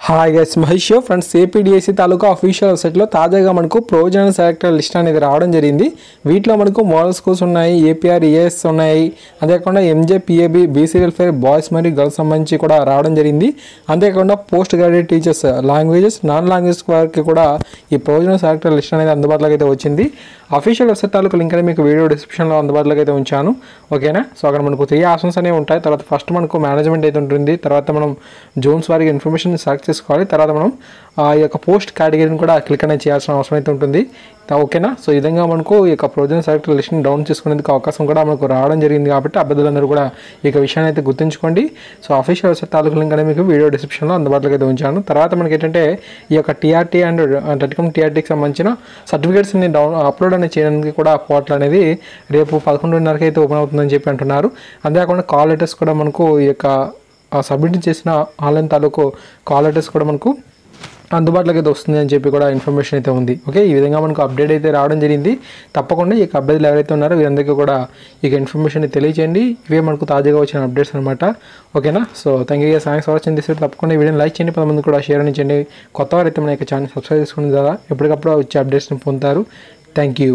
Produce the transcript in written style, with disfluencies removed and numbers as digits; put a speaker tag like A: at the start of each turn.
A: Hi guys, Mahesh friends. APDSC తాలూకా official వెబ్సైట్లో తాజాగా మనకు ప్రొవిజనల్ సెలెక్టర్ లిస్ట్ అనేది రావడం జరిగింది. వీటిలో మనకు మోడల్ స్కూల్స్ ఉన్నాయి, ఏపీఆర్ ఈఎస్ ఉన్నాయి, అంతేకాకుండా MJ PAB BC welfare boys మరియు గర్ల్స్ సంబంధించి కూడా రావడం జరిగింది. అంతేకాకుండా post graduate teachers languages non language వారికి కూడా ఈ ప్రొవిజనల్ సెలెక్టర్ లిస్ట్ అనేది అందుబాటులోకి అయితే వచ్చింది. అఫీషియల్ వెబ్సైట్ తాలూకా లింక్ అనేది మీకు వీడియో డిస్క్రిప్షన్లో అందుబాటులోకి అయితే ఉంచాను. ఓకేనా? సో అక్కడ మనకు 3 ఆప్షన్స్ అనేవి ఉంటాయి. తర్వాత ఫస్ట్ మనకు మేనేజ్మెంట్ అయితే ఉంటుంది, తర్వాత మనం జోన్స్ వారికి ఇన్ఫర్మేషన్ సెలెక్ట్ చేసుకోవాలి, తర్వాత మనం ఆ యొక్క పోస్ట్ కేటగిరీని కూడా క్లిక్ అనేది చేయాల్సిన అవసరం అయితే ఉంటుంది. ఓకేనా? సో ఈ విధంగా మనకు ఈ యొక్క ప్రొవిజనల్ సెలెక్టర్ లిస్ట్ని డౌన్ చేసుకునేందుకు అవకాశం కూడా మనకు రావడం జరిగింది. కాబట్టి అభ్యర్థులందరూ కూడా ఈ విషయాన్ని అయితే గుర్తుంచుకోండి. సో అఫీషియల్ వెబ్సైట్ తాలూకు లింక్ అనేది మీకు వీడియో డిస్క్రిప్షన్లో అందుబాటులోకి అయితే ఉంచాను. తర్వాత మనకి ఏంటంటే ఈ యొక్క టీఆర్టీ అండ్ టెలికాం టీఆర్టీకి సంబంధించిన సర్టిఫికేట్స్ని అప్లోడ్ అనేది చేయడానికి కూడా పోర్టల్ అనేది రేపు 11:30కి అయితే ఓపెన్ అవుతుందని చెప్పి అంటున్నారు. అంతేకాకుండా కాల్ లెటర్స్ కూడా మనకు ఈ యొక్క సబ్మిట్ చేసిన ఆన్లైన్ తాలూకు కాల్ లెటర్స్ కూడా మనకు అందుబాటులోకి అయితే వస్తుంది అని చెప్పి కూడా ఇన్ఫర్మేషన్ అయితే ఉంది. ఓకే, ఈ విధంగా మనకు అప్డేట్ అయితే రావడం జరిగింది. తప్పకుండా ఈ అభ్యర్థులు ఎవరైతే ఉన్నారో వీరందరికీ కూడా ఈ ఇన్ఫర్మేషన్ తెలియజేయండి. ఇవే మనకు తాజాగా వచ్చిన అప్డేట్స్ అనమాట. ఓకేనా? So thank you guys, thanks for watching this video. తప్పకుండా ఈ వీడియోని లైక్ చేయండి, 10 మంది కూడా షేర్ చేయండి. కొత్త వారైతే మన యొక్క ఛానల్ సబ్స్క్రైబ్ చేసుకుని ద్వారా ఎప్పటికప్పుడు వచ్చే అప్డేట్స్ని పొందుతారు. Thank you.